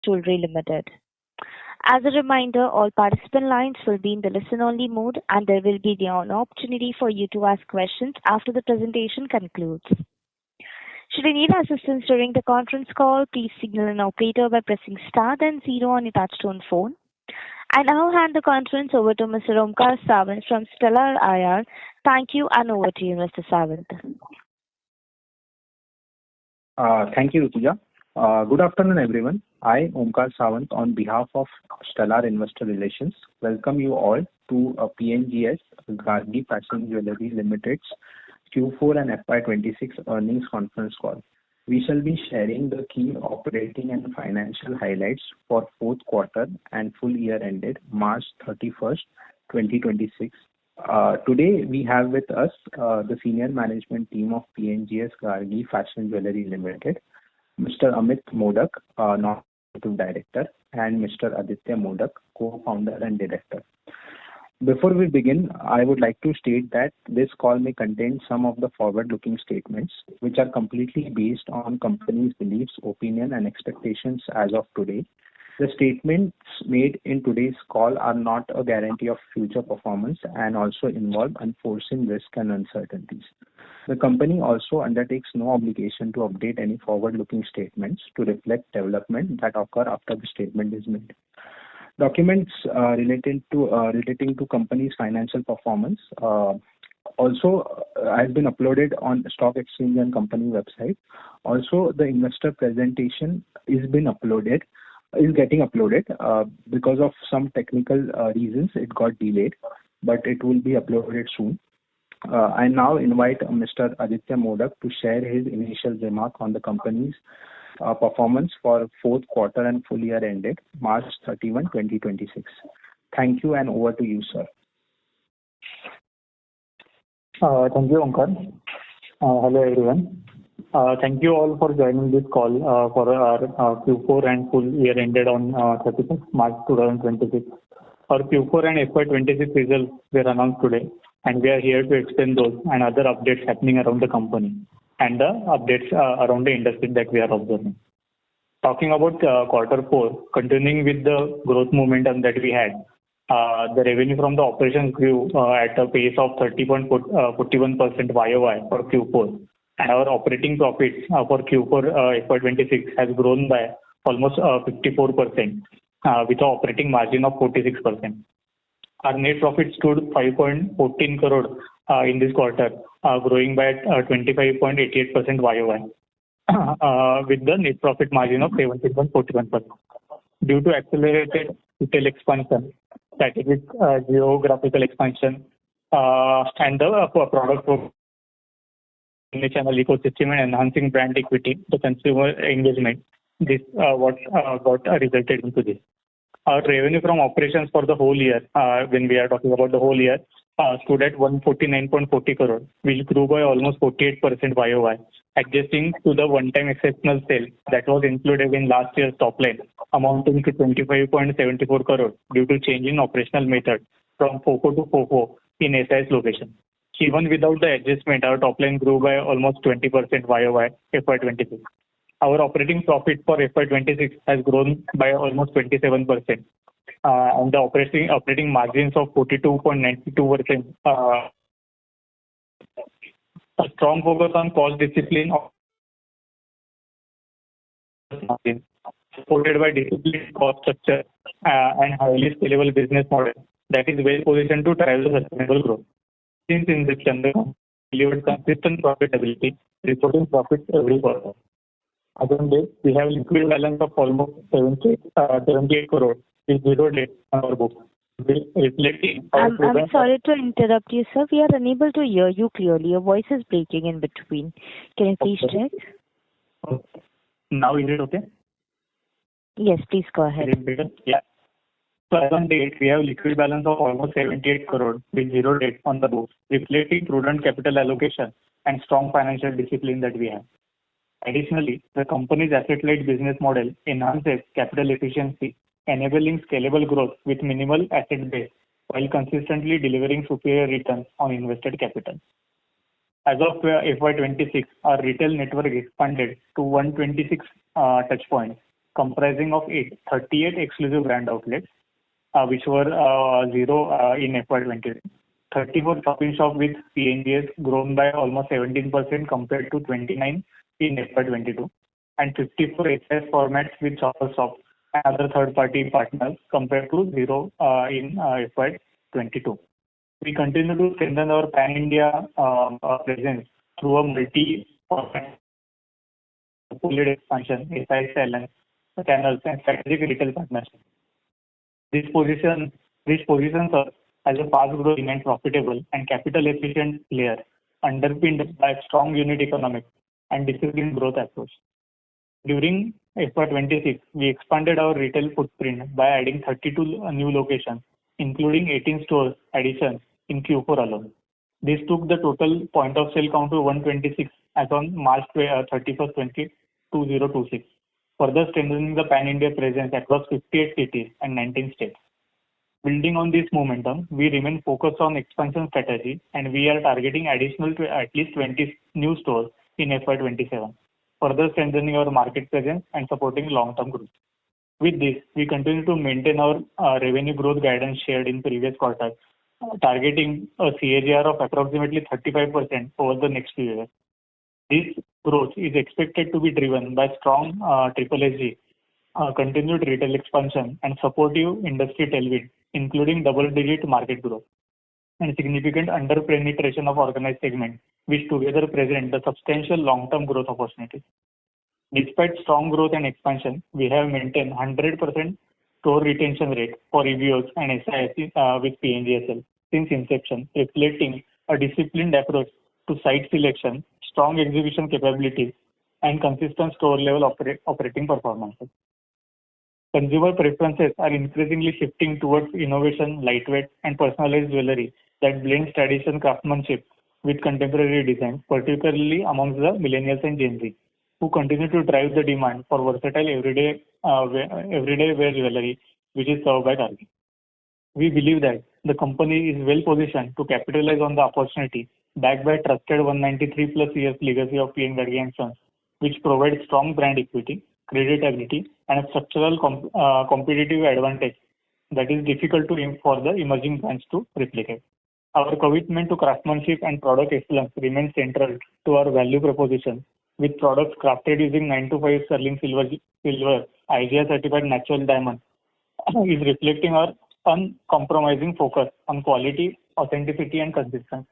Jewellery Limited. As a reminder, all participant lines will be in the listen-only mode, and there will be an opportunity for you to ask questions after the presentation concludes. Should you need assistance during the conference call, please signal an operator by pressing star then 0 on your touchtone phone. I now hand the conference over to Mr. Omkar Sawant from Stellar IR. Thank you, and over to you, Mr. Sawant. Thank you, Rutuja. Good afternoon, everyone. I, Omkar Sawant, on behalf of Stellar Investor Relations, welcome you all to PNGS Gargi Fashion Jewellery Limited's Q4 and FY26 earnings conference call. We shall be sharing the key operating and financial highlights for fourth quarter and full year ended March 31st, 2026. Today we have with us the senior management team of PNGS Gargi Fashion Jewellery Limited, Mr. Amit Modak, Non-Executive Director, and Mr. Aditya Modak, Co-founder and Director. Before we begin, I would like to state that this call may contain some of the forward-looking statements, which are completely based on company's beliefs, opinion, and expectations as of today. The statements made in today's call are not a guarantee of future performance and also involve unforeseen risks and uncertainties. The company also undertakes no obligation to update any forward-looking statements to reflect development that occur after the statement is made. Documents relating to company's financial performance also has been uploaded on stock exchange and company website. Also, the investor presentation is getting uploaded. Because of some technical reasons, it got delayed, but it will be uploaded soon. I now invite Mr. Aditya Modak to share his initial remark on the company's performance for fourth quarter and full year ended March 31, 2026. Thank you, and over to you, sir. Thank you, Omkar. Hello, everyone. Thank you all for joining this call for our Q4 and full year ended on 31st March 2026. Our Q4 and FY26 results were announced today, and we are here to explain those and other updates happening around the company and the updates around the industry that we are observing. Talking about quarter 4, continuing with the growth momentum that we had, the revenue from the operations grew at a pace of 30.41% YOY for Q4. And our operating profits for Q4 FY26 has grown by almost 54% with an operating margin of 46%. Our net profit stood 5.14 crore in this quarter, growing by 25.88% YOY with the net profit margin of 17.41%. Due to accelerated retail expansion, strategic geographical expansion, and the product channel ecosystem and enhancing brand equity, the consumer engagement, this what got resulted into this. Our revenue from operations for the whole year, when we are talking about the whole year, stood at 149.40 crore, which grew by almost 48% YOY, adjusting to the one-time exceptional sale that was included in last year's top line, amounting to 25.74 crore due to change in operational method from FOFO to FOFO in SIS location. Even without the adjustment, our top line grew by almost 20% YOY FY26. Our operating profit for FY26 has grown by almost 27%, and the operating margins of 42.92%. A strong focus on cost discipline, supported by disciplined cost structure and highly scalable business model that is well positioned to drive the sustainable growth. Since inception, the company delivered consistent profitability, reporting profits every quarter. As on date, we have liquid balance of almost 78 crore with zero debt on our books. I'm sorry to interrupt you, sir. We are unable to hear you clearly. Your voice is breaking in between. Can you please check? Okay. Now is it okay? Yes, please go ahead. Is it better? Yeah. So as on date, we have liquid balance of almost 78 crore with zero debt on the books, reflecting prudent capital allocation and strong financial discipline that we have. Additionally, the company's asset-light business model enhances capital efficiency, enabling scalable growth with minimal asset base while consistently delivering superior returns on invested capital. As of FY26, our retail network expanded to 126 touchpoints, comprising of 38 exclusive brand outlets, which were 0 in FY23. 34 shopping shop with PNGS grown by almost 17% compared to 29 in FY22, and 54 HIS formats with shopper shop and other third-party partners compared to 0 in FY22. We continue to strengthen our pan-India presence through a multi-format expansion, SI channels, and strategic retail partnerships. This positions us as a fast-growing and profitable and capital-efficient player, underpinned by strong unit economics and disciplined growth approach. During FY26, we expanded our retail footprint by adding 32 new locations, including 18 stores additions in Q4 alone. This took the total point of sale count to 126 as on March 31st, 2026, further strengthening the pan-India presence across 58 cities and 19 states. Building on this momentum, we remain focused on expansion strategy, and we are targeting additional to at least 20 new stores in FY27, further strengthening our market presence and supporting long-term growth. With this, we continue to maintain our revenue growth guidance shared in previous quarters, targeting a CAGR of approximately 35% over the next few years. This growth is expected to be driven by strong SSSG, continued retail expansion, and supportive industry tailwind, including double-digit market growth and significant under-penetration of organized segment, which together present the substantial long-term growth opportunities. Despite strong growth and expansion, we have maintained 100% store retention rate for EBOs and SIS with PNGSL since inception, reflecting a disciplined approach to site selection, strong execution capabilities, and consistent store-level operating performances. Consumer preferences are increasingly shifting towards innovation, lightweight, and personalized jewelry that blends traditional craftsmanship with contemporary design, particularly amongst the millennials and Gen Z, who continue to drive the demand for versatile everyday wear jewelry, which is served by Gargi. We believe that the company is well positioned to capitalize on the opportunity backed by trusted 193 plus years legacy of PN Gargi & Sons, which provides strong brand equity, creditability, and a structural competitive advantage that is difficult for the emerging brands to replicate. Our commitment to craftsmanship and product excellence remains central to our value proposition, with products crafted using 925 sterling silver, IGI certified natural diamond, is reflecting our uncompromising focus on quality, authenticity, and consistency.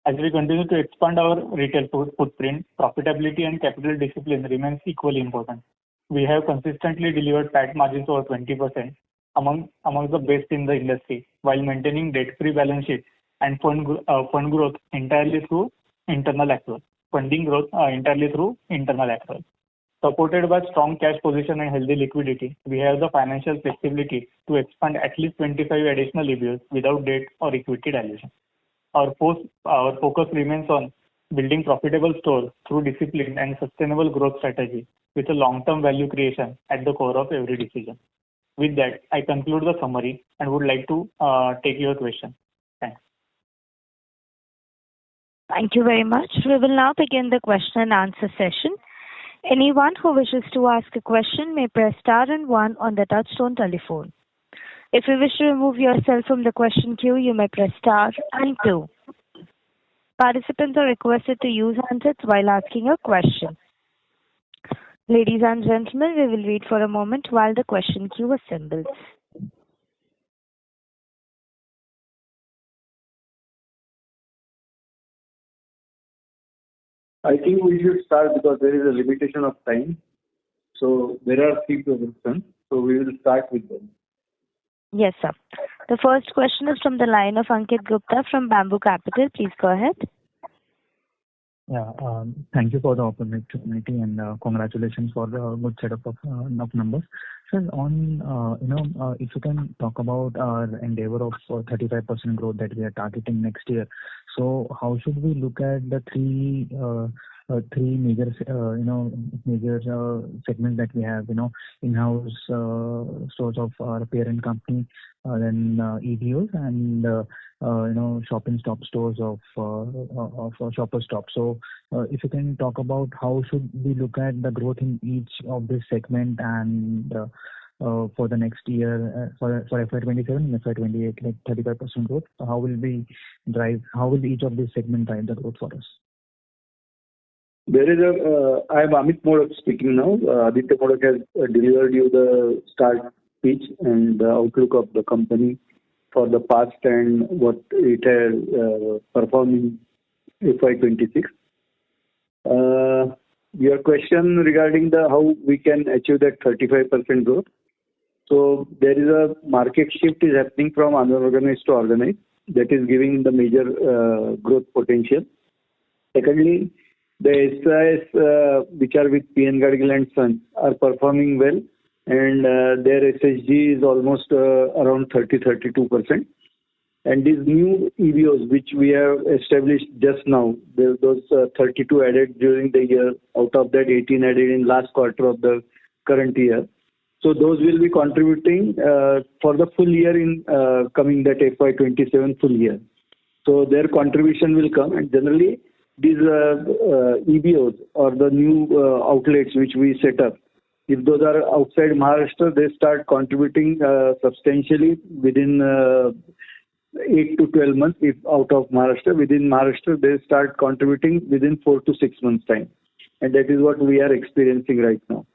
As we continue to expand our retail footprint, profitability and capital discipline remains equally important. We have consistently delivered PAT margins over 20%, among the best in the industry, while maintaining debt-free balance sheet and fund growth entirely through internal accruals. Supported by strong cash position and healthy liquidity, we have the financial flexibility to expand at least 25 additional EBOs without debt or equity dilution. Our focus remains on building profitable stores through discipline and sustainable growth strategy, with a long-term value creation at the core of every decision. With that, I conclude the summary and would like to take your question. Thanks. Thank you very much. We will now begin the question and answer session. Anyone who wishes to ask a question may press star and 1 on the touchtone telephone. If you wish to remove yourself from the question queue, you may press star and 2. Participants are requested to use handsets while asking a question. Ladies and gentlemen, we will wait for a moment while the question queue assembles. I think we should start because there is a limitation of time. So there are 3 questions. So we will start with them. Yes, sir. The first question is from the line of Ankit Gupta from Bamboo Capital. Please go ahead. Yeah, thank you for the opportunity and congratulations for the good setup of numbers. Sir, if you can talk about our endeavor of 35% growth that we are targeting next year. So how should we look at the 3 three major segments that we have. In-house stores of our parent company, then EBOs, and shop-in-stop stores of Shoppers Stop. So if you can talk about how should we look at the growth in each of this segment, and for the next year, for FY27 and FY28, like 35% growth, how will each of these segments drive the growth for us? I am Amit Modak speaking now. Aditya Modak has delivered you the start speech and the outlook of the company for the past and what it has performed in FY26. Your question regarding how we can achieve that 35% growth. So there is a market shift is happening from unorganized to organized. That is giving the major growth potential. Secondly, the SIs which are with PN Gargi and Sons are performing well, and their SSG is almost around 30-32%. And these new EBOs which we have established just now, those 32 added during the year, out of that 18 added in last quarter of the current year. So those will be contributing for the full year in coming that FY27 full year. So their contribution will come, and generally these EBOs or the new outlets which we set up, if those are outside Maharashtra, they start contributing substantially within 8 to 12 months. If out of Maharashtra, within Maharashtra, they start contributing within 4 to 6 months time. And that is what we are experiencing right now.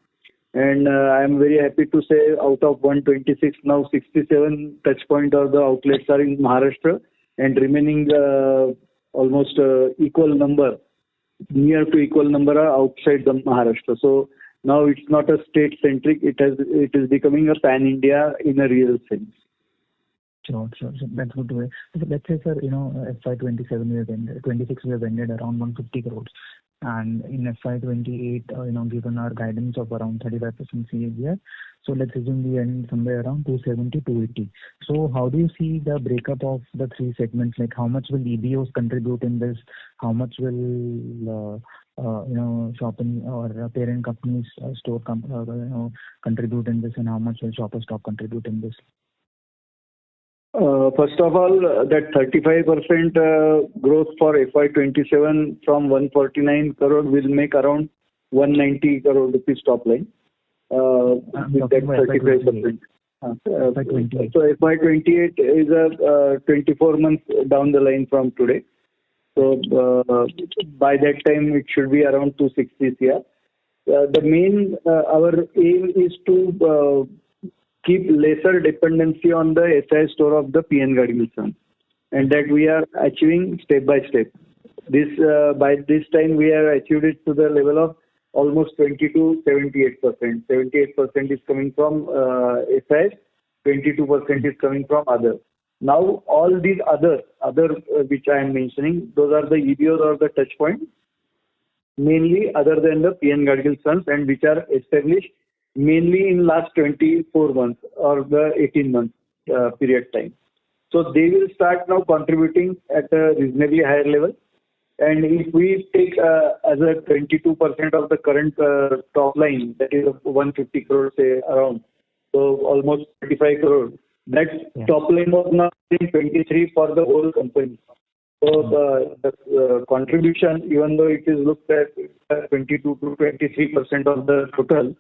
And I am very happy to say out of 126, now 67 touch point of the outlets are in Maharashtra, and remaining almost equal number, near to equal number are outside the Maharashtra. So now it's not a state centric, it is becoming a pan India in a real sense. Sure. That's good to hear. So let's say, sir, FY27 we have ended, 26 we have ended around 150 crores. And in FY28, given our guidance of around 35% CAGR, so let's assume we end somewhere around 270, 280. So how do you see the breakup of the three segments? Like how much will EBOs contribute in this? How much will shopping or parent companies store contribute in this, and how much will Shoppers Stop contribute in this? First of all, that 35% growth for FY27 from 149 crore will make around 190 crore rupees top line with that 35%. FY28. So FY28 is a 24 months down the line from today. So by that time it should be around 260 CR. The main our aim is to keep lesser dependency on the SI store of the PN Gargi Sons, and that we are achieving step by step. This by this time we have achieved it to the level of almost 20 to 78%. 78% is coming from SIs, 22% is coming from other. Now all these other which I am mentioning, those are the EBOs or the touch points, mainly other than the PN Gargi Sons, and which are established mainly in last 24 months or the 18 months period time. So they will start now contributing at a reasonably higher level. And if we take as a 22% of the current top line, that is 150 crores say around, so almost 35 crores. That top line was now 23 for the whole company. So the contribution, even though it is looked at 22 to 23% of the total,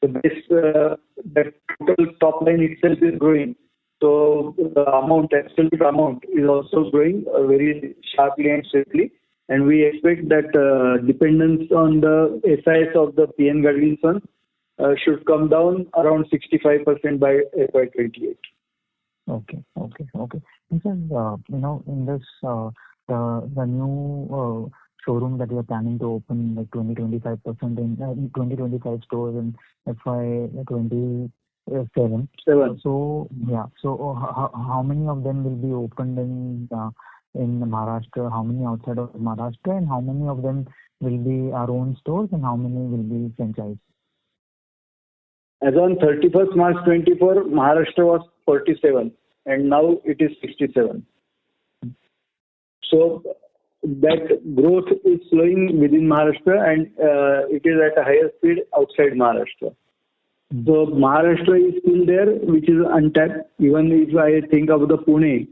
that total top line itself is growing. So the absolute amount is also growing very sharply and swiftly. And we expect that dependence on the SIs of the PN Gargi Sons should come down around 65% by FY28. Okay. And sir, in this, the new showroom that we are planning to open, like 20-25% in 20-25 stores in FY27. So how many of them will be opened in Maharashtra? How many outside of Maharashtra? And how many of them will be our own stores? And how many will be franchise? As on 31st March 24, Maharashtra was 47, and now it is 67. So that growth is slowing within Maharashtra, and it is at a higher speed outside Maharashtra. So Maharashtra is still there, which is untapped. Even if I think of the Pune,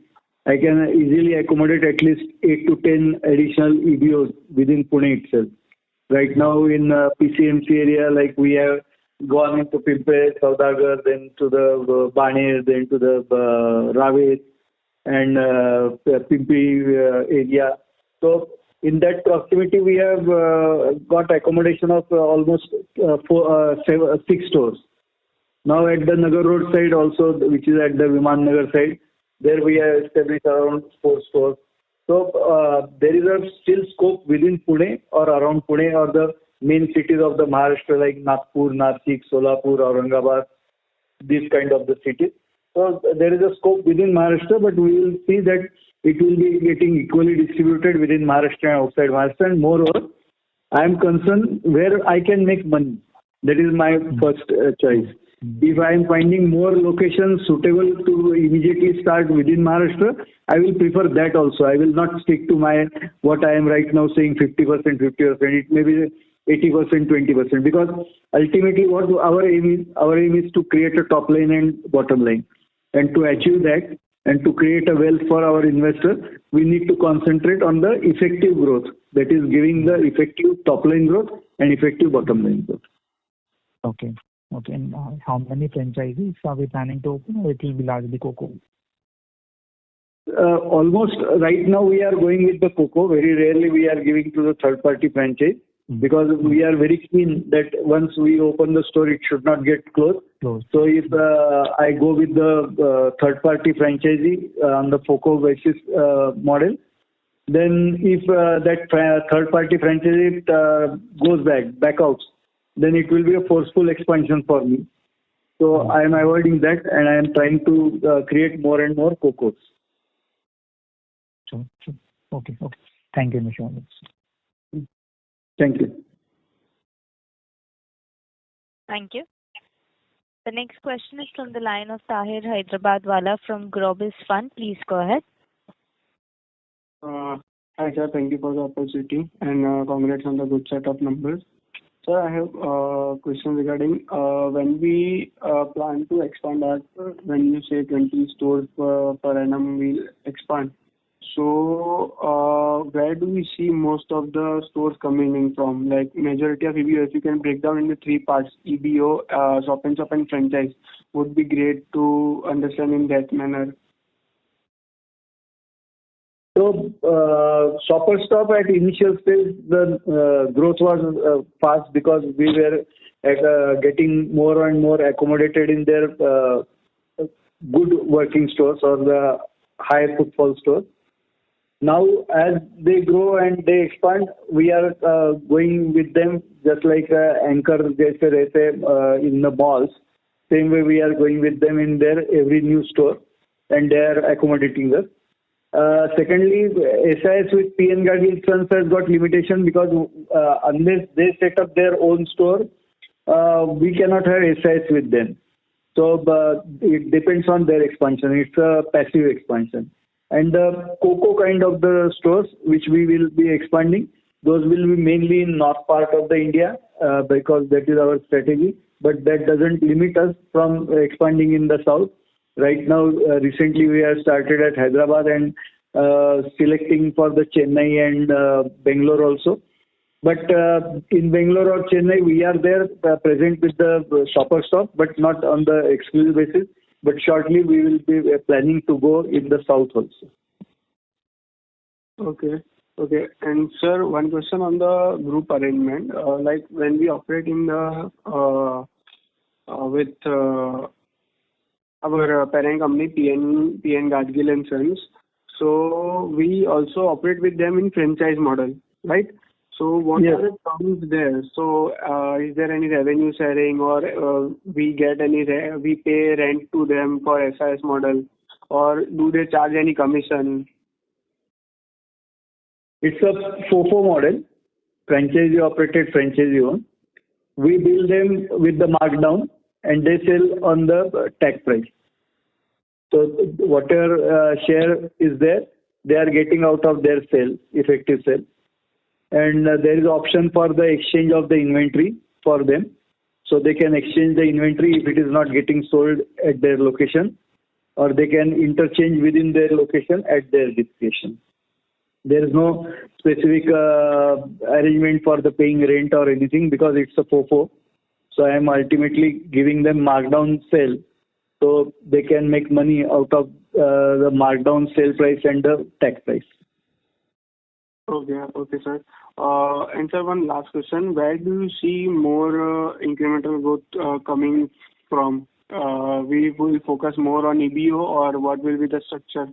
I can easily accommodate at least 8 to 10 additional EBOs within Pune itself. Right now in PCMC area, like we have gone into Pimpri, Saudagar, then to the Baner, then to the Ravet and Pimpri area. So in that proximity, we have got accommodation of almost 6 stores. Now at the Nagar Road side also, which is at the Viman Nagar side, there we have established around 4 stores. So there is a still scope within Pune or around Pune or the main cities of the Maharashtra like Nagpur, Nashik, Solapur, Aurangabad, these kind of the cities. So there is a scope within Maharashtra, but we will see that it will be getting equally distributed within Maharashtra and outside Maharashtra. And moreover, I am concerned where I can make money. That is my first choice. If I am finding more locations suitable to immediately start within Maharashtra, I will prefer that also. I will not stick to my what I am right now saying 50%, 50%. It may be 80%, 20%. Because ultimately, what our aim is to create a top line and bottom line. And to achieve that and to create a wealth for our investor, we need to concentrate on the effective growth. That is giving the effective top line growth and effective bottom line growth. Okay. Okay. And how many franchises are we planning to open, or it will be largely COCO? Almost right now we are going with the COCO. Very rarely we are giving to the third party franchise because we are very keen that once we open the store, it should not get closed. So if I go with the third party franchisee on the FOCO basis model, then if that third party franchisee goes back out, then it will be a forceful expansion for me. So I am avoiding that, and I am trying to create more and more COCOs. Sure. Okay. Thank you, Mr. Thank you. Thank you. The next question is from the line of Tahir Hyderabadwala from Grobis Fund. Please go ahead. Hi, sir. Thank you for the opportunity and congrats on the good set of numbers. Sir, I have a question regarding when we plan to expand our, when you say 20 stores per annum will expand. So, where do we see most of the stores coming in from? Like majority of EBO, if you can break down into 3 parts, EBO, shop and franchise, would be great to understand in that manner. So, Shopper Stop at initial stage, the growth was fast because we were getting more and more accommodated in their good working stores or the high footfall stores. Now, as they grow and they expand, we are going with them just like anchor jaise rehte in the malls. Same way we are going with them in their every new store, and they are accommodating us. Secondly, SIS with PN Gargi Sons has got limitation because unless they set up their own store, we cannot have SIS with them. So it depends on their expansion. It's a passive expansion. And the COCO kind of the stores which we will be expanding, those will be mainly in north part of the India because that is our strategy. But that doesn't limit us from expanding in the south. Right now, recently we have started at Hyderabad and selecting for the Chennai and Bangalore also. But in Bangalore or Chennai, we are there present with the Shopper Stop, but not on the exclusive basis. But shortly we will be planning to go in the south also. Okay. And sir, one question on the group arrangement. Like when we operate in the with our parent company PN Gargi and Sons, so we also operate with them in franchise model, right? So what are the terms there? So is there any revenue sharing, or we get any we pay rent to them for SIS model, or do they charge any commission? It's a FOFO model, franchisee operated, franchisee owned. We bill them with the markdown and they sell on the tag price. So whatever share is there, they are getting out of their sale, effective sale. And there is option for the exchange of the inventory for them. So they can exchange the inventory if it is not getting sold at their location, or they can interchange within their location at their discretion. There is no specific arrangement for the paying rent or anything because it's a FOFO. So I am ultimately giving them markdown sale so they can make money out of the markdown sale price and the tax price. Okay, sir. And sir, one last question. Where do you see more incremental growth coming from? We will focus more on EBO, or what will be the structure?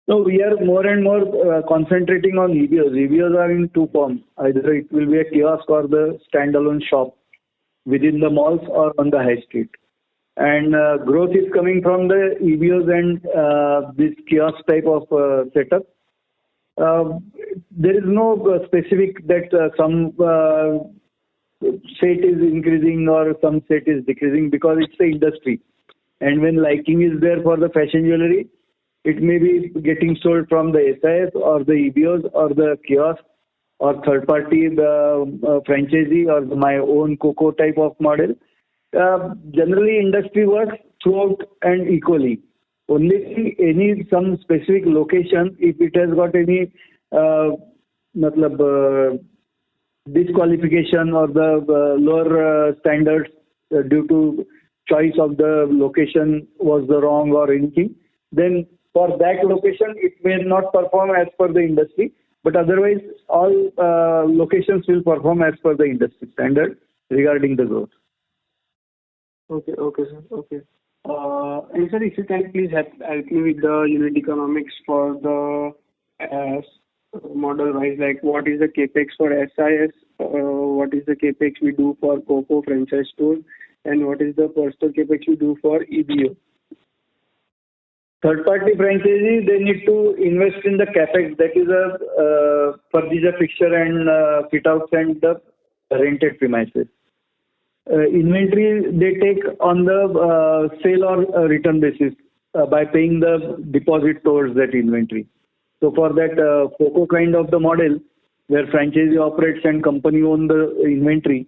So we are more and more concentrating on EBOs. EBOs are in two forms. Either it will be a kiosk or the standalone shop within the malls or on the high street. And growth is coming from the EBOs and this kiosk type of setup. There is no specific that some set is increasing or some set is decreasing because it's the industry. And when liking is there for the fashion jewelry, it may be getting sold from the SIS or the EBOs or the kiosk or third party, the franchisee or my own COCO type of model. Generally, industry works throughout and equally. Only some specific location, if it has got any disqualification or the lower standards due to choice of the location was the wrong or anything, then for that location it may not perform as per the industry, but otherwise all locations will perform as per the industry standard regarding the growth. Okay, sir. Okay. And sir, if you can please help me with the unit economics for the model wise, like what is the capex for SIS, what is the capex we do for COCO franchise store, and what is the personal capex we do for EBO? Third party franchisees, they need to invest in the capex, that is a furniture, fixture and fit outs and the rented premises. Inventory they take on the sale or return basis by paying the deposit towards that inventory. So for that FOCO kind of the model where franchisee operates and company own the inventory,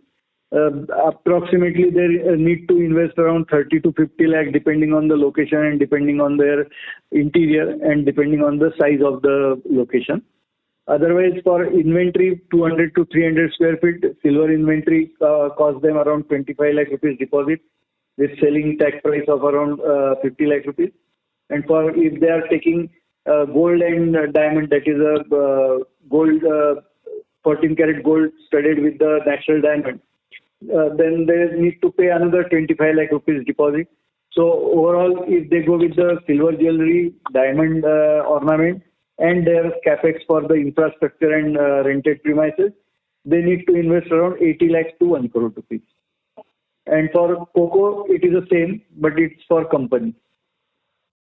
approximately they need to invest around 30 to 50 lakh depending on the location and depending on their interior and depending on the size of the location. Otherwise, for inventory, 200 to 300 square feet, silver inventory costs them around 25 lakh rupees deposit with selling tax price of around 50 lakh rupees. And for if they are taking gold and diamond, that is a gold, 14 karat gold studded with the natural diamond, then they need to pay another 25 lakh rupees deposit. So overall, if they go with the silver jewelry, diamond ornament, and their capex for the infrastructure and rented premises, they need to invest around 80 lakhs to 1 crore rupees. And for COCO, it is the same, but it's for company.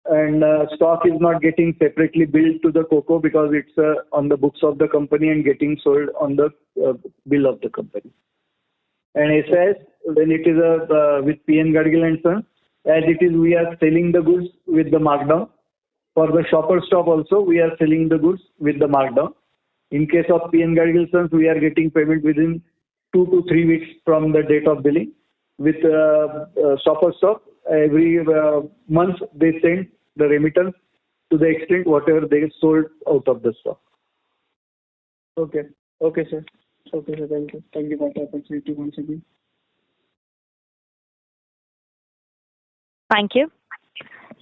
And stock is not getting separately billed to the COCO because it's on the books of the company and getting sold on the bill of the company. And SAS, when it is with PN Gargi and Sons, as it is, we are selling the goods with the markdown. For the shopper stop also, we are selling the goods with the markdown. In case of PN Gargi Sons, we are getting payment within 2 to 3 weeks from the date of billing. With shopper stop, every month they send the remittance to the extent whatever they sold out of the stock. Okay, sir. Thank you. Thank you for the opportunity once again. Thank you.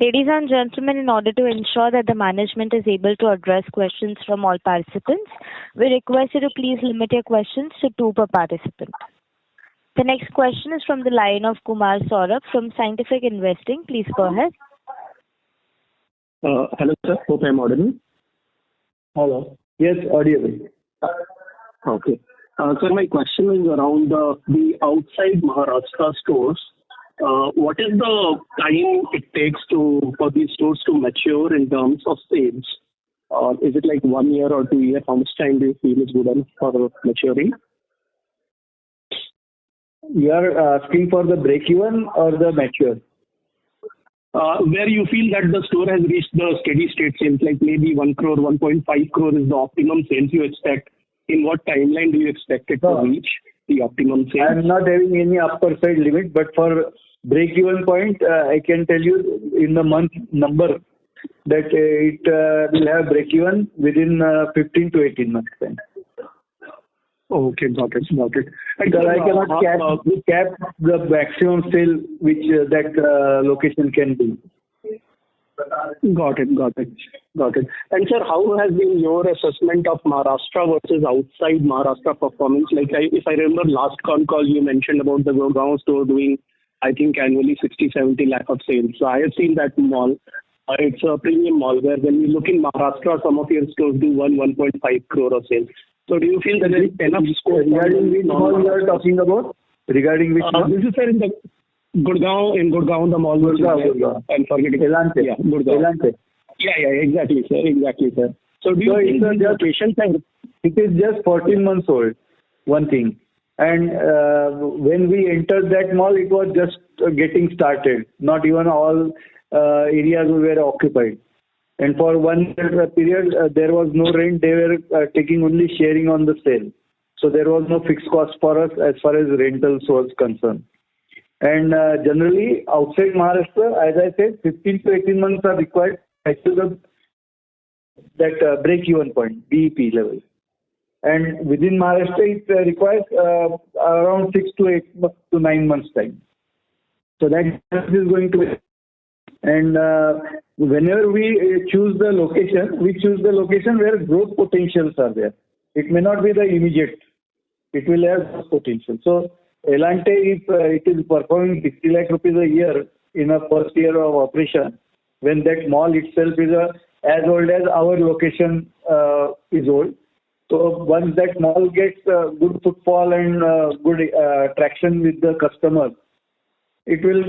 Ladies and gentlemen, in order to ensure that the management is able to address questions from all participants, we request you to please limit your questions to 2 per participant. The next question is from the line of Kumar Saurabh from Scientific Investing. Please go ahead. Hello, sir. Hope I'm audible. Hello. Yes, audible. Okay. Sir, my question is around the outside Maharashtra stores. What is the time it takes for these stores to mature in terms of sales? Is it like 1 year or 2 years? How much time do you feel is good enough for maturing? You are asking for the break even or the mature? where you feel that the store has reached the steady state sales, like maybe 1 crore, 1.5 crore is the optimum sales you expect? In what timeline do you expect it to reach the optimum sales? I'm not having any upper side limit, but for break-even point, I can tell you in the month number that it will have break-even within 15 to 18 months time. Okay, got it. Because I cannot cap the maximum sale which that location can do. Got it. And sir, how has been your assessment of Maharashtra versus outside Maharashtra performance? Like if I remember last call you mentioned about the Gurgaon store doing, I think annually 60-70 lakh of sales. So I have seen that mall. It's a premium mall where when you look in Maharashtra, some of your stores do 1.5 crore of sales. So do you feel there is enough scope? Regarding which mall you are talking about? Regarding which mall? This is in the Gurgaon, the mall. Gurgaon. I'm forgetting. Elante. Yeah, Gurgaon. Elante. Yeah, exactly, sir. So do you think these locations are... It is just 14 months old, one thing. And when we entered that mall, it was just getting started. Not even all areas were occupied. And for 1 year period, there was no rent. They were taking only sharing on the sale. So there was no fixed cost for us as far as rentals was concerned. And generally, outside Maharashtra, as I said, 15 to 18 months are required to that break-even point, BEP level. And within Maharashtra, it requires around 6 to 8 to 9 months time. So that is going to be. And whenever we choose the location, we choose the location where growth potentials are there. It may not be the immediate. It will have growth potential. So Elante, if it is performing 60 lakh rupees a year in a first year of operation, when that mall itself is as old as our location is old. So once that mall gets good footfall and good traction with the customers, it will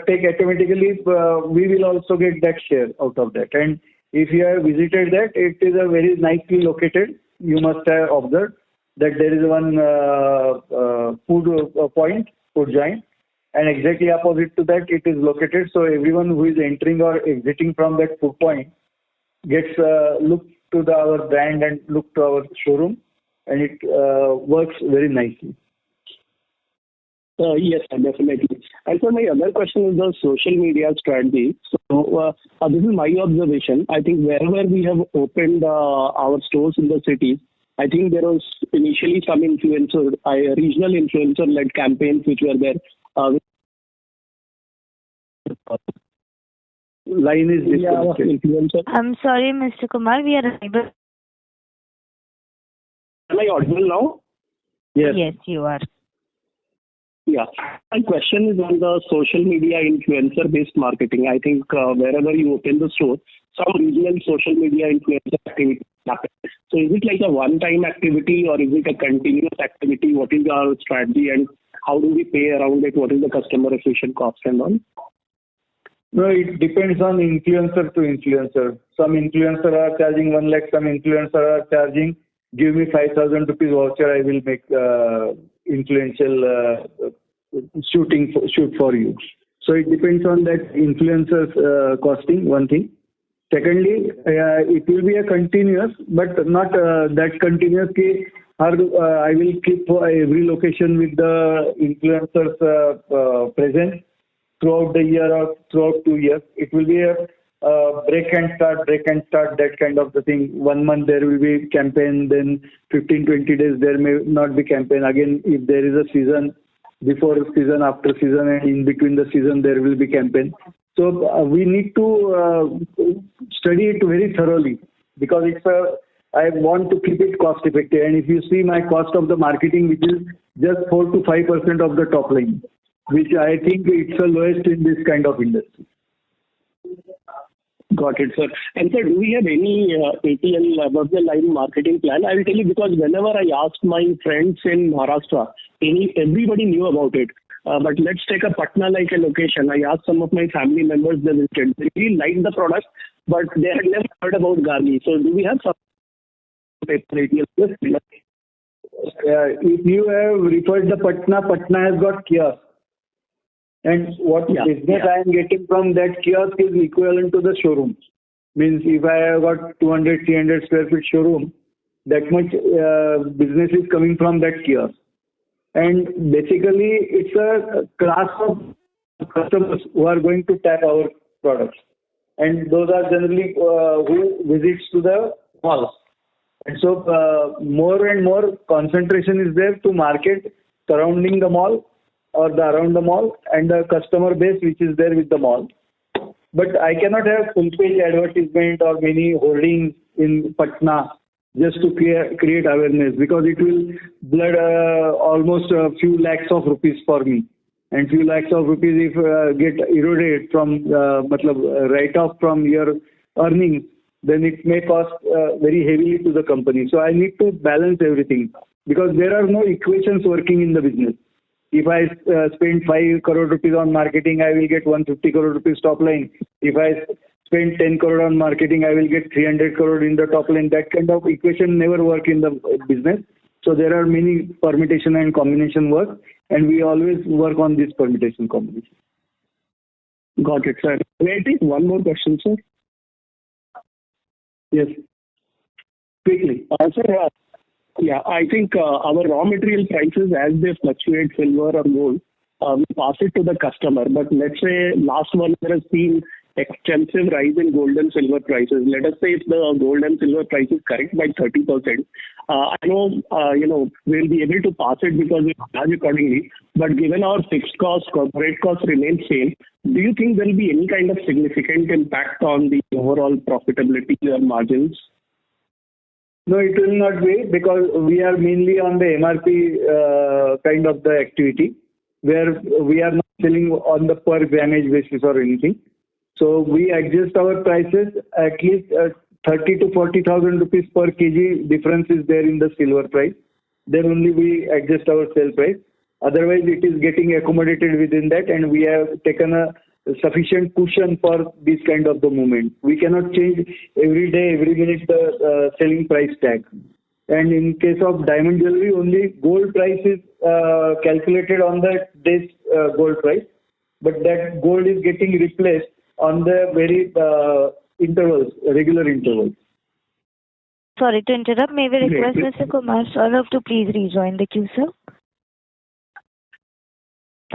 take automatically, we will also get that share out of that. And if you have visited that, it is a very nicely located. You must have observed that there is one food joint, and exactly opposite to that it is located. So everyone who is entering or exiting from that food point gets look to our brand and look to our showroom, and it works very nicely. Yes, definitely. And so my other question is the social media strategy. So this is my observation. I think wherever we have opened our stores in the city, I think there was initially some regional influencer-led campaigns which were there. Line is disconnected. I'm sorry, Mr. Kumar, we are unable. Am I audible now? Yes, you are. Yeah. My question is on the social media influencer-based marketing. I think wherever you open the store, some regional social media influencer activity happens. So is it like a one-time activity or is it a continuous activity? What is our strategy and how do we pay around it? What is the customer acquisition cost and all? No, it depends on influencer to influencer. Some influencer are charging 1 lakh, some influencer are charging, give me 5,000 rupees voucher, I will make influential shoot for you. So it depends on that influencer's costing, one thing. Secondly, it will be a continuous, but not that continuous. I will keep every location with the influencers present throughout the year or throughout 2 years. It will be a break and start, that kind of the thing. 1 month there will be campaign, then 15-20 days there may not be campaign. Again, if there is a season, before season, after season, and in between the season there will be campaign. So we need to study it very thoroughly because I want to keep it cost effective. And if you see my cost of the marketing, which is just 4 to 5% of the top line, which I think it's the lowest in this kind of industry. Got it, sir. And sir, do we have any ATL above the line marketing plan? I will tell you because whenever I asked my friends in Maharashtra, everybody knew about it. But let's take a Patna like a location. I asked some of my family members, they visited. They really liked the product, but they had never heard about Gargi. So do we have some ATL? If you have referred the Patna has got kiosk. And what business I am getting from that kiosk is equivalent to the showroom. Means if I have got 200, 300 square feet showroom, that much business is coming from that kiosk. And basically, it's a class of customers who are going to tap our products. And those are generally who visits to the malls. And so more and more concentration is there to market surrounding the mall or around the mall and the customer base which is there with the mall. But I cannot have full page advertisement or many hoardings in Patna just to create awareness, because it will blood almost a few lakhs of rupees for me. And few lakhs of rupees if get eroded from write off from your earnings, then it may cost very heavily to the company. So I need to balance everything, because there are no equations working in the business. If I spend 5 crore rupees on marketing, I will get 150 crore rupees top line. If I spend 10 crore on marketing, I will get 300 crore in the top line. That kind of equation never work in the business. So there are many permutation and combination work, and we always work on this permutation combination. Got it, sir. May I take one more question, sir? Yes. Quickly. Sir, I think our raw material prices, as they fluctuate, silver or gold, we pass it to the customer. But let's say last 1 year has seen extensive rise in gold and silver prices. Let us say if the gold and silver prices correct by 30%, I know we'll be able to pass it because we charge accordingly. But given our fixed costs, corporate costs remain same, do you think there will be any kind of significant impact on the overall profitability or margins? No, it will not be, because we are mainly on the MRP kind of the activity, where we are not selling on the per grammage basis or anything. So we adjust our prices at least 30 to 40,000 rupees per kg difference is there in the silver price. Then only we adjust our sale price. Otherwise, it is getting accommodated within that, and we have taken a sufficient cushion for this kind of the movement. We cannot change every day, every minute the selling price tag. And in case of diamond jewelry, only gold price is calculated on the day's gold price, but that gold is getting replaced on the very intervals, regular intervals. Sorry to interrupt. May we request Mr. Kumar Saurav to please rejoin the queue, sir?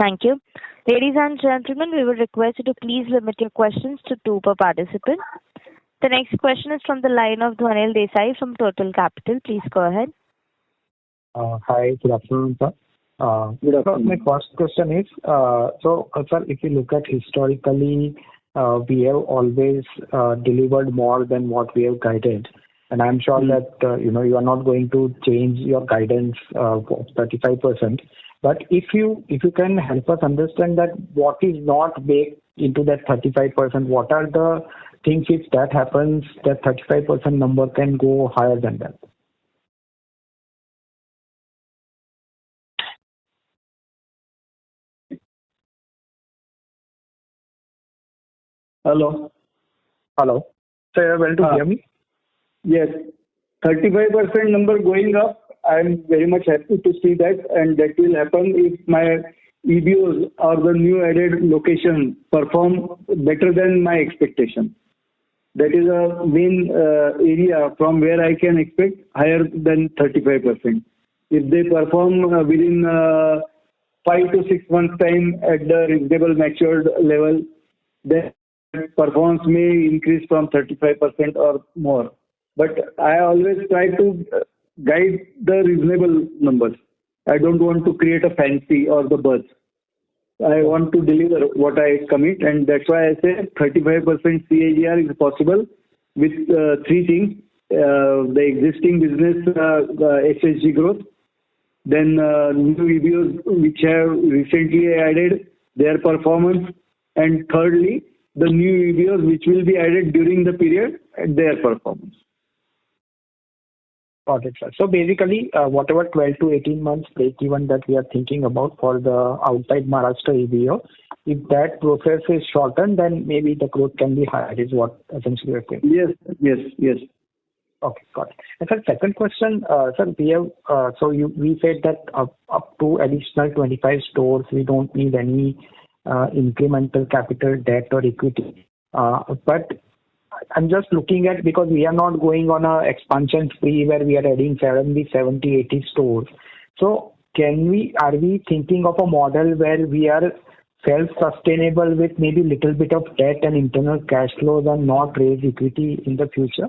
Thank you. Ladies and gentlemen, we will request you to please limit your questions to 2 per participant. The next question is from the line of Dhwanil Desai from Total Capital. Please go ahead. Hi, good afternoon, sir. Good afternoon. My first question is, sir, if you look at historically, we have always delivered more than what we have guided. And I'm sure that, you are not going to change your guidance of 35%. But if you can help us understand that what is not baked into that 35%, what are the things if that happens, that 35% number can go higher than that? Hello. Hello. So you are able to hear me? Yes. 35% number going up. I am very much happy to see that, and that will happen if my EBOs or the new added location perform better than my expectation. That is a main area from where I can expect higher than 35%. If they perform within 5 to 6 months time at the reasonable matured level, then performance may increase from 35% or more. But I always try to guide the reasonable numbers. I don't want to create a fancy or the buzz. I want to deliver what I commit, and that's why I say 35% CAGR is possible with 3 things. The existing business SSG growth, then new EBOs which have recently added their performance, and thirdly, the new EBOs which will be added during the period and their performance. Got it, sir. So basically, whatever 12 to 18 months break-even that we are thinking about for the outside Maharashtra EBO, if that process is shortened, then maybe the growth can be higher, is what essentially you're saying. Yes. Okay, got it. And sir, second question, sir, we have, we said that up to additional 25 stores, we don't need any incremental capital, debt or equity. But I'm just looking at, because we are not going on a expansion spree where we are adding 70, 80 stores. So are we thinking of a model where we are self-sustainable with maybe little bit of debt and internal cash flows and not raise equity in the future?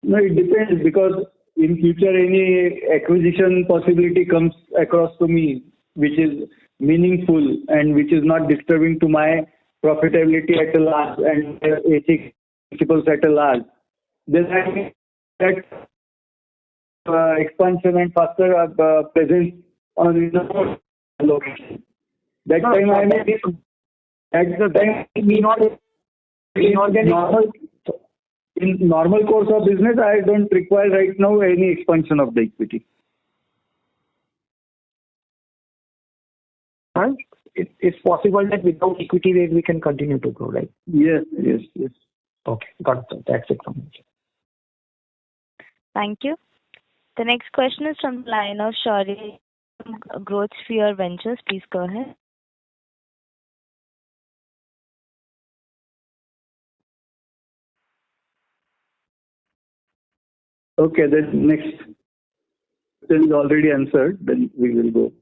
No, it depends, because in future any acquisition possibility comes across to me which is meaningful and which is not disturbing to my profitability at a large and ethics principles at a large, then I think that expansion and faster presence on the location. That time I may be at the time in normal course of business, I don't require right now any expansion of the equity. And it's possible that without equity raise we can continue to grow, right? Yes. Okay, got it. That's it from me. Thank you. The next question is from the line of Shaurya from Growth Sphere Ventures. Please go ahead. Okay, then next question is already answered. Then we will go.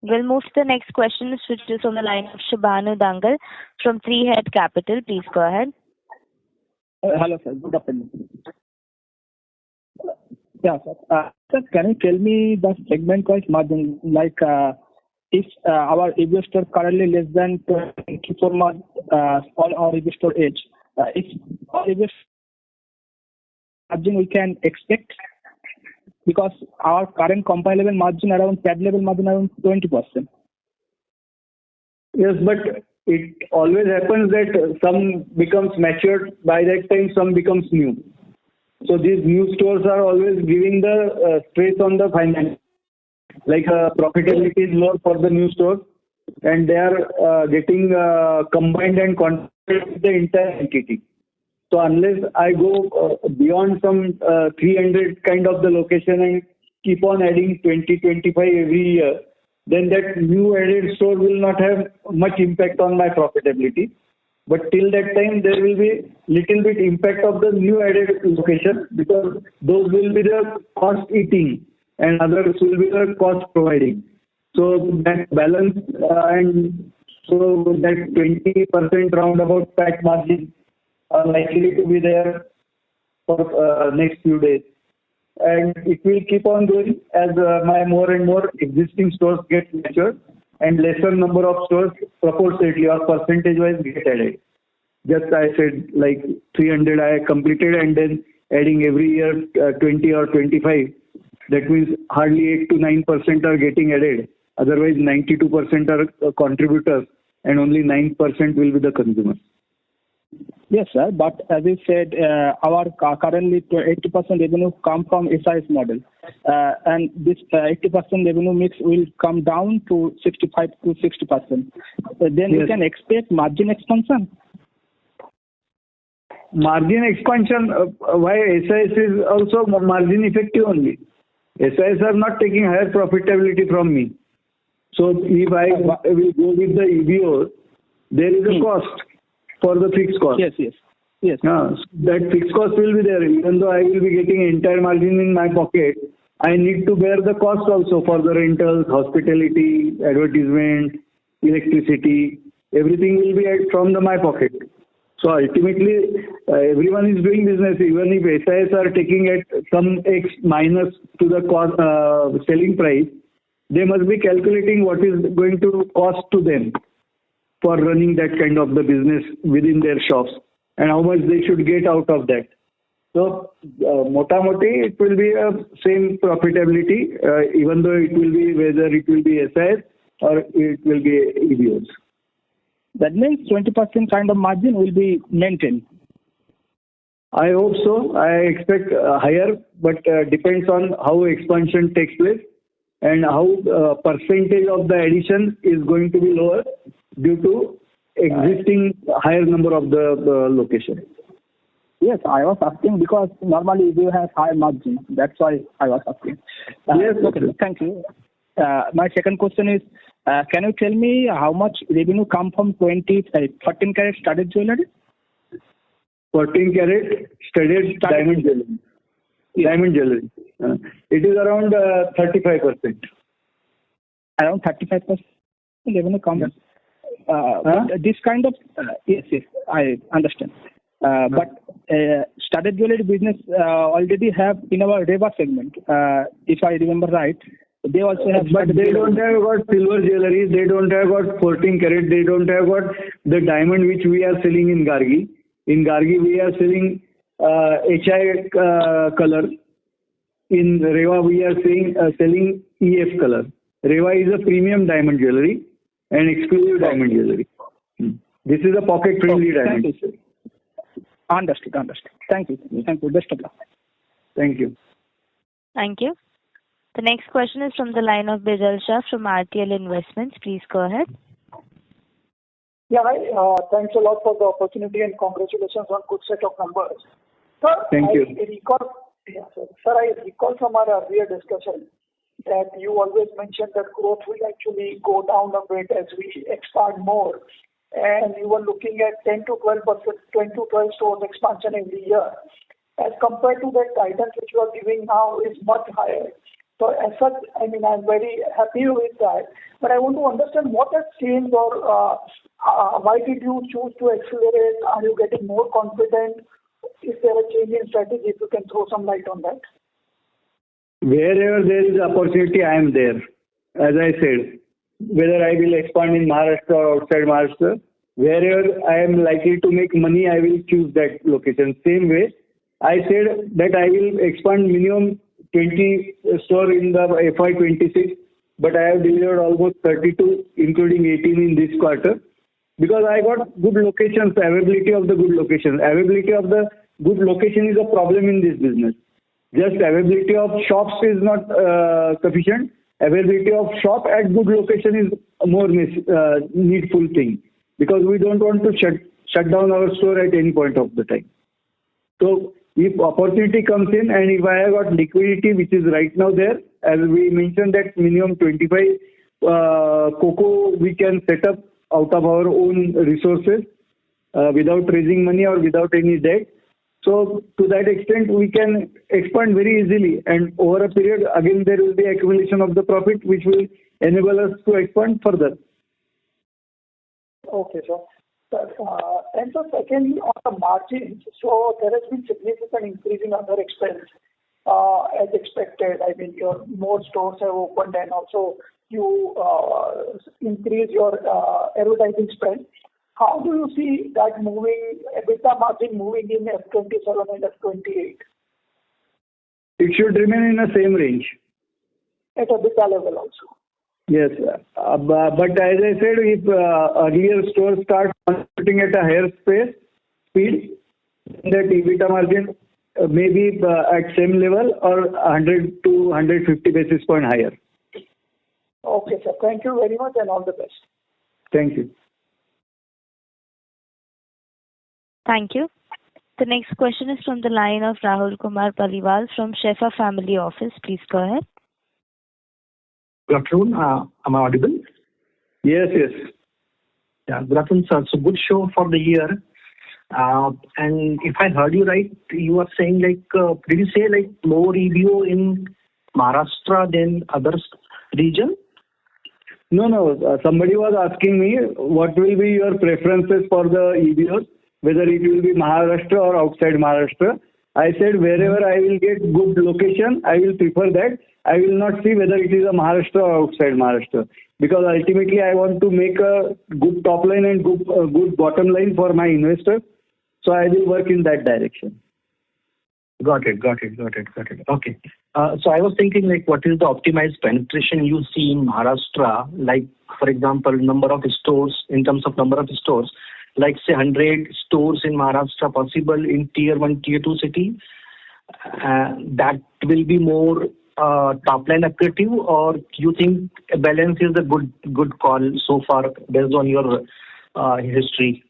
We'll move to the next question, which is from the line of Shubhanu Dangal from Three Head Capital. Please go ahead. Hello, sir. Good afternoon. Yeah, sir. Sir, can you tell me the segment-wise margin? Like, if our EBO store currently less than 24 months, all our EBO store age, if our EBO margin we can expect, because our current company level margin around PAT level margin around 20%. Yes, but it always happens that some becomes matured by that time, some becomes new. So these new stores are always giving the stress on the finance. Like profitability is low for the new stores, and they are getting combined and concentrated with the entire entity. So unless I go beyond some 300 kind of the location and keep on adding 20, 25 every year, then that new added store will not have much impact on my profitability. But till that time, there will be little bit impact of the new added location, because those will be the cost eating and others will be the cost providing. So that balance and so that 20% roundabout PAT margin are likely to be there for next few days. And it will keep on going as my more and more existing stores get matured and lesser number of stores proportionately or percentage-wise get added. Just I said like 300 I completed and then adding every year 20 or 25. That means hardly 8 to 9% are getting added. Otherwise 92% are contributors and only 9% will be the consumers. Yes, sir. But as you said, our currently 80% revenue come from SIS model, and this 80% revenue mix will come down to 65 to 60%. Then yes, we can expect margin expansion. Margin expansion, why SIS is also margin effective only. SIS are not taking higher profitability from me. So if I will go with the EBO, there is a cost for the fixed cost. Yes. That fixed cost will be there. Even though I will be getting entire margin in my pocket, I need to bear the cost also for the rentals, hospitality, advertisement, electricity. Everything will be from my pocket. So ultimately, everyone is doing business. Even if SIS are taking at some X minus to the cost, selling price, they must be calculating what is going to cost to them for running that kind of the business within their shops and how much they should get out of that. So, mota moti, it will be a same profitability, even though it will be whether it will be SIS or it will be EBOs. That means 20% kind of margin will be maintained. I hope so. I expect higher, but depends on how expansion takes place and how percentage of the addition is going to be lower due to existing higher number of the location. Yes, I was asking because normally you have high margin. That's why I was asking. Yes. Okay. Thank you. my second question is, can you tell me how much revenue come from 14 karat studded jewelry? 14 carat studded diamond jewelry. Diamond jewelry. It is around 35%. Around 35% revenue comes. But this kind of yes, I understand. But studded jewelry business already have in our Reva segment, if I remember right. They also have. But they don't have got silver jewelry. They don't have got 14 carat. They don't have got the diamond which we are selling in Gargi. In Gargi, we are selling HI color. In Reva, we are selling EF color. Reva is a premium diamond jewelry and exclusive diamond jewelry. This is a pocket-friendly diamond. Thank you, sir. Understood. Thank you. Best of luck. Thank you. Thank you. The next question is from the line of Bijal Shah from RTL Investments. Please go ahead. Yeah, hi. Thanks a lot for the opportunity and congratulations on good set of numbers. Sir, Thank you. I recall from our earlier discussion that you always mentioned that growth will actually go down a bit as we expand more. And you were looking at 10 to 12%, 10 to 12 stores expansion every year. As compared to the guidance which you are giving now is much higher. So as such, I'm very happy with that. But I want to understand what has changed or why did you choose to accelerate? Are you getting more confident? Is there a change in strategy? If you can throw some light on that. Wherever there is opportunity, I am there. As I said, whether I will expand in Maharashtra or outside Maharashtra, wherever I am likely to make money, I will choose that location. Same way, I said that I will expand minimum 20 store in the FY26, but I have delivered almost 32, including 18 in this quarter, because I got good locations, availability of the good locations. Availability of the good location is a problem in this business. Just availability of shops is not sufficient. Availability of shop at good location is a more needful thing, because we don't want to shut down our store at any point of the time. So if opportunity comes in and if I have got liquidity, which is right now there, as we mentioned that minimum 25 COCO we can set up out of our own resources without raising money or without any debt. So to that extent, we can expand very easily, and over a period, again, there will be accumulation of the profit, which will enable us to expand further. Okay, sir. And so secondly, on the margins, so there has been significant increase in other expense as expected. Your more stores have opened and also you increase your advertising spend. How do you see that moving, EBITDA margin moving in F27 and F28? It should remain in the same range. At EBITDA level also? Yes. But as I said, if earlier stores start contributing at a higher speed, that EBITDA margin may be at same level or 100 to 150 basis point higher. Okay, sir. Thank you very much and all the best. Thank you. Thank you. The next question is from the line of Rahul Kumar Paliwal from Shefa Family Office. Please go ahead. Good afternoon. Am I audible? Yes. Yeah, good afternoon, sir. So good show for the year. And if I heard you right, you are saying did you say more EBO in Maharashtra than other region? No. Somebody was asking me what will be your preferences for the EBOs, whether it will be Maharashtra or outside Maharashtra. I said wherever I will get good location, I will prefer that. I will not see whether it is a Maharashtra or outside Maharashtra, because ultimately I want to make a good top line and good bottom line for my investors. So I will work in that direction. Got it. Okay. So I was thinking what is the optimized penetration you see in Maharashtra? For example, number of stores, in terms of number of stores, say 100 stores in Maharashtra possible in tier 1, tier 2 city. That will be more top line accretive, or you think balance is a good call so far based on your history?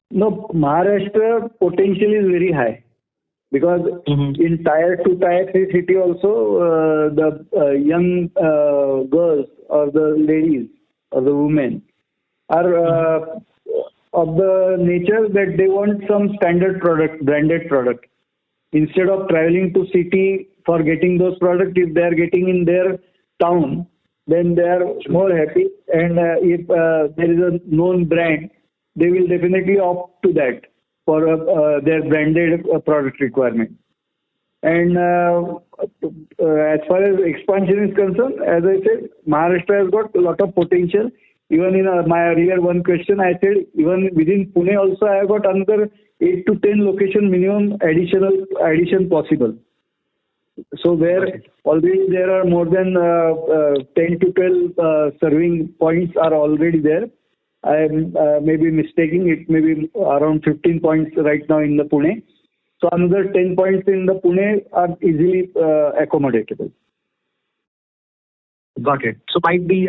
No, Maharashtra potential is very high. Because in tier 2, tier 3 city also, the young girls or the ladies or the women are of the nature that they want some standard product, branded product. Instead of traveling to city for getting those products, if they are getting in their town, then they are more happy. And if there is a known brand, they will definitely opt to that for their branded product requirement. And as far as expansion is concerned, as I said, Maharashtra has got a lot of potential. Even in my earlier one question, I said even within Pune also I have got another 8 to 10 location minimum addition possible. So where already there are more than 10 to 12 serving points are already there. I may be mistaking, it may be around 15 points right now in the Pune. So another 10 points in the Pune are easily accommodatable. Got it. So might be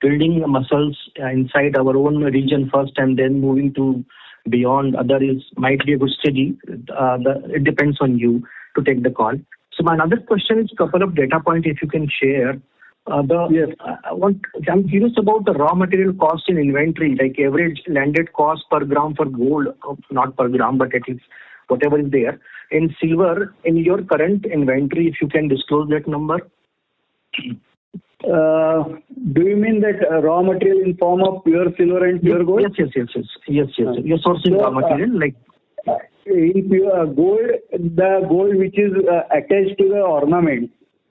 building muscles inside our own region first and then moving to beyond other might be a good strategy. It depends on you to take the call. So my another question is a couple of data points if you can share. I'm curious about the raw material cost in inventory, like average landed cost per gram for gold, not per gram, but at least whatever is there. In silver, in your current inventory, if you can disclose that number. Do you mean that raw material in form of pure silver and pure gold? Yes. You're sourcing raw material like. In pure gold, the gold which is attached to the ornament,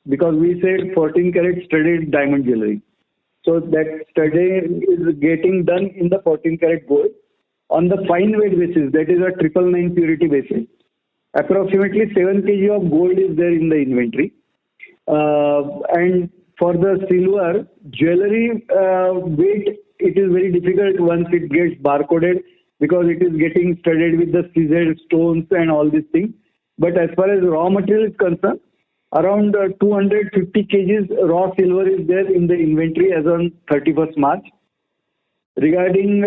because we said 14 karat studded diamond jewelry. So that studding is getting done in the 14 karat gold on the fine weight basis, that is a 999 purity basis. Approximately 7 kg of gold is there in the inventory. And for the silver jewelry weight, it is very difficult once it gets barcoded because it is getting studded with the scissored stones and all these things. But as far as raw material is concerned, around 250 kgs raw silver is there in the inventory as on 31st March. Regarding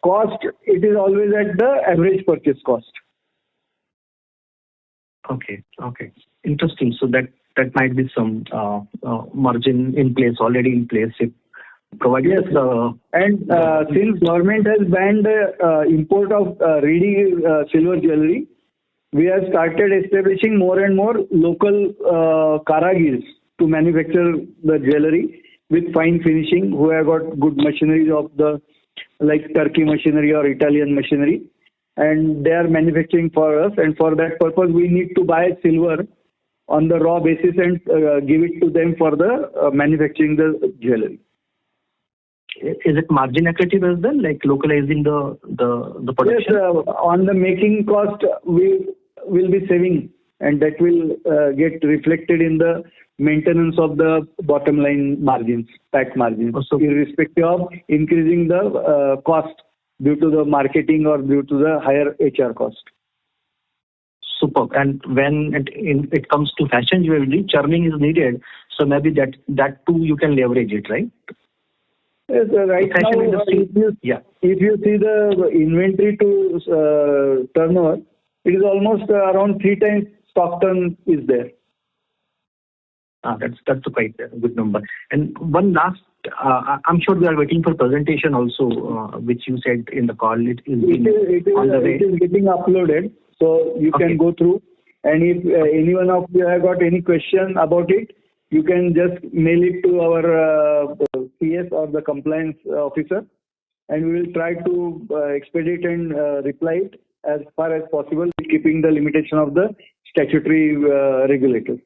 cost, it is always at the average purchase cost. Okay. Interesting. So that might be some margin in place, already in place. If provided since government has banned import of ready silver jewelry, we have started establishing more and more local karagirs to manufacture the jewelry with fine finishing, who have got good machinery of the like Turkey machinery or Italian machinery, and they are manufacturing for us. And for that purpose, we need to buy silver on the raw basis and give it to them for the manufacturing the jewelry. Is it margin accretive as well, like localizing the production? Yes, on the making cost, we will be saving, and that will get reflected in the maintenance of the bottom line margins, PAT margins, irrespective of increasing the cost due to the marketing or due to the higher HR cost. Superb. And when it comes to fashion jewelry, churning is needed. So maybe that too you can leverage it, right? Yes, right now, if you see the inventory to turnover, it is almost around 3 times stock turn is there. That's a quite good number. And one last, I'm sure we are waiting for presentation also, which you said in the call. It is getting uploaded, so you can go through. And if anyone of you have got any question about it, you can just mail it to our CS or the compliance officer, and we will try to expedite and reply it as far as possible, keeping the limitation of the statutory regulators.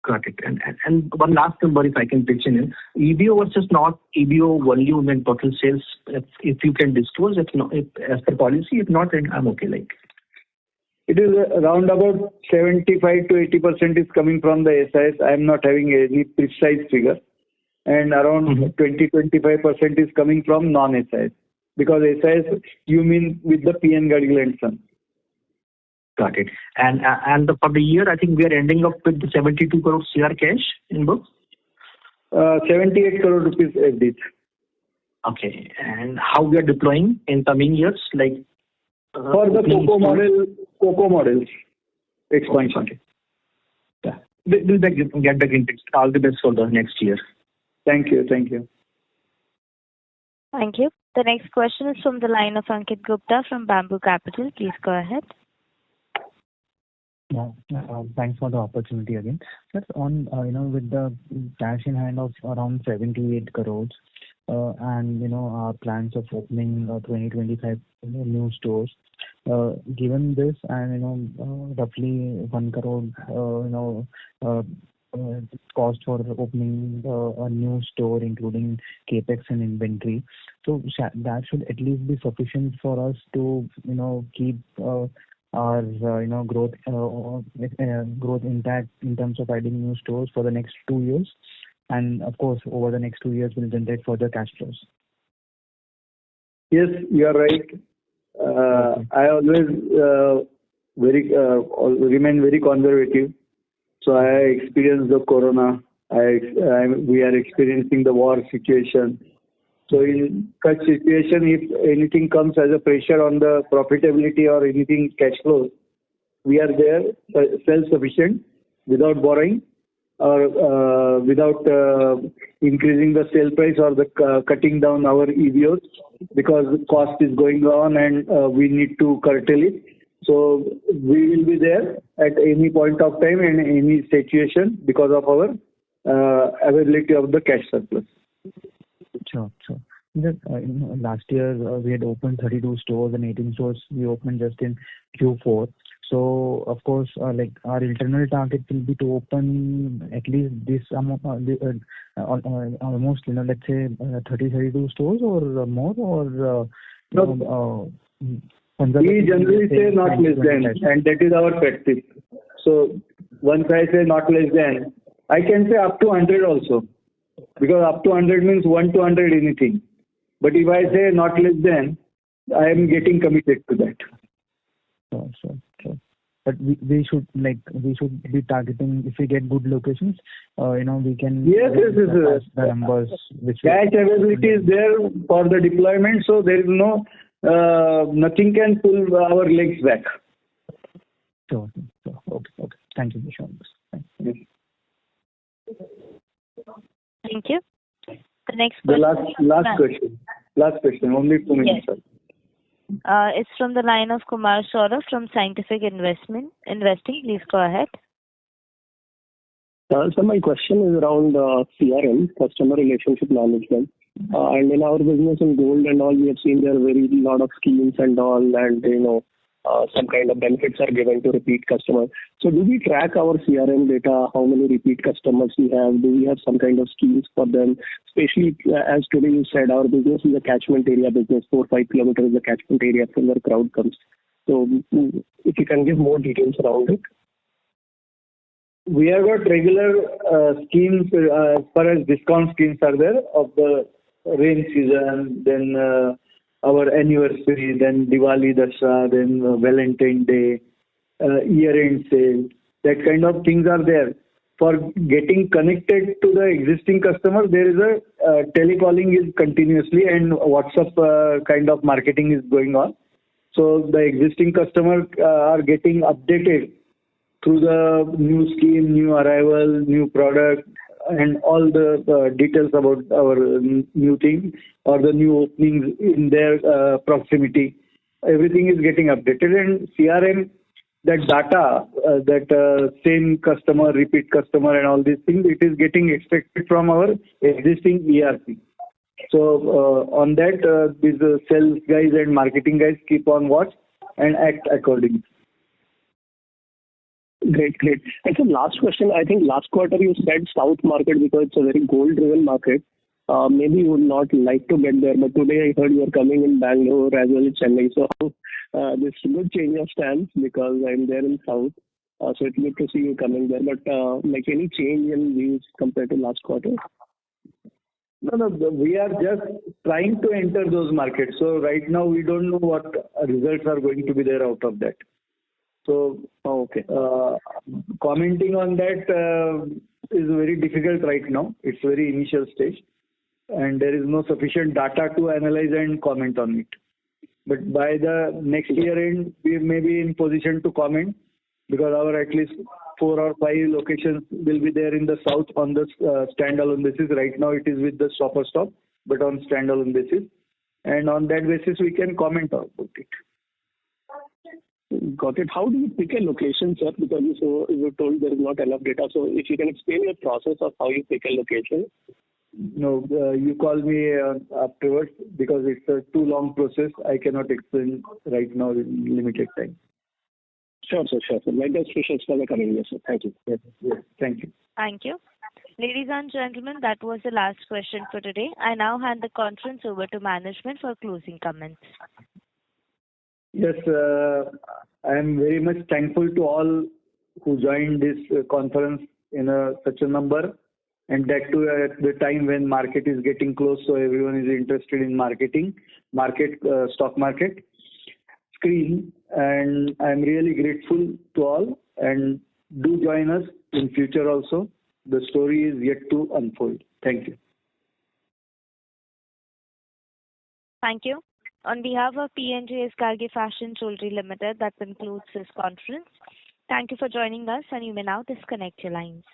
Got it. And one last number, if I can pitch in, EBO versus not EBO volume and total sales, if you can disclose, if as per policy, if not, then I'm okay. Like it is around about 75 to 80% is coming from the SIS. I am not having any precise figure, and around 20-25% is coming from non-SIS, because SIS you mean with the PN Gargi and Sons. Got it. And for the year, I think we are ending up with 72 crore CR cash in books. 78 crore rupees FDs. Okay. And how we are deploying in coming years, like? For the Coco models expansion. Okay. Yeah. We'll get the green text. All the best for the next year. Thank you. Thank you. Thank you. The next question is from the line of Ankit Gupta from Bamboo Capital. Please go ahead. Yeah. Thanks for the opportunity again. Just on, with the cash in hand of around 78 crores, and, our plans of opening 20-25 new stores, given this and, roughly 1 crore, cost for opening a new store, including capex and inventory. So that should at least be sufficient for us to, keep our growth intact in terms of adding new stores for the next 2 years, and of course over the next 2 years will generate further cash flows. Yes, you are right. I always remain very conservative. So I experienced the corona. We are experiencing the war situation. So in such situation, if anything comes as a pressure on the profitability or anything cash flow, we are there self-sufficient without borrowing or without increasing the sale price or the cutting down our EBOs, because the cost is going on and we need to curtail it. So we will be there at any point of time and any situation because of our availability of the cash surplus. Sure. Just, last year we had opened 32 stores and 18 stores we opened just in Q4. So of course, like our internal target will be to open at least this amount, almost, let's say 32 stores or more, or we generally say not less than, and that is our practice. So once I say not less than, I can say up to 100 also, because up to 100 means 1 to 100 anything. But if I say not less than, I am getting committed to that. Sure. But we should be targeting, if we get good locations, we can. Yes. The numbers which cash availability is there for the deployment, so there is nothing can pull our legs back. Sure. Okay. Thank you, Vishal. Yes. Thank you. The next question. Last question. Only 2 minutes. Yes. It's from the line of Kumar Saurabh from Scientific Investing. Please go ahead. So my question is around CRM, customer relationship management. And in our business in gold and all, we have seen there are very lot of schemes and all, and some kind of benefits are given to repeat customers. So do we track our CRM data? How many repeat customers we have? Do we have some kind of schemes for them? Especially as today you said, our business is a catchment area business. 4-5 kilometers is a catchment area from where crowd comes. So if you can give more details around it. We have got regular schemes as far as discount schemes are there of the rain season, then our anniversary, then Diwali, Dasra, then Valentine Day, year-end sale. That kind of things are there. For getting connected to the existing customer, there is a telecalling is continuously and WhatsApp kind of marketing is going on. So the existing customers are getting updated through the new scheme, new arrival, new product, and all the details about our new thing or the new openings in their proximity. Everything is getting updated, and CRM, that data, that same customer, repeat customer and all these things, it is getting extracted from our existing ERP. So on that, these sales guys and marketing guys keep on watch and act accordingly. Great. And so last question, I think last quarter you said South market because it's a very gold-driven market. Maybe you would not like to get there, but today I heard you are coming in Bangalore as well as Chennai. So this is a good change of stance because I'm there in South. So it's good to see you coming there. But like any change in views compared to last quarter? No. We are just trying to enter those markets. So right now we don't know what results are going to be there out of that. So commenting on that is very difficult right now. It's very initial stage, and there is no sufficient data to analyze and comment on it. But by the next year end, we may be in position to comment because our at least 4 or 5 locations will be there in the south on the standalone basis. Right now it is with the Shopper Stop, but on standalone basis. And on that basis, we can comment about it. Got it. How do you pick a location, sir? Because you told there is not enough data. So if you can explain your process of how you pick a location. No, you call me afterwards because it's a too long process. I cannot explain right now in limited time. Sure, sir. My best wishes for the coming year, sir. Thank you. Yes, thank you. Thank you. Ladies and gentlemen, that was the last question for today. I now hand the conference over to management for closing comments. Yes, I am very much thankful to all who joined this conference in such a number, and that too at the time when market is getting close, so everyone is interested in stock market screen, and I am really grateful to all, and do join us in future also. The story is yet to unfold. Thank you. Thank you. On behalf of PNGS Gargi Fashion Jewellery Limited, that concludes this conference. Thank you for joining us, and you may now disconnect your lines.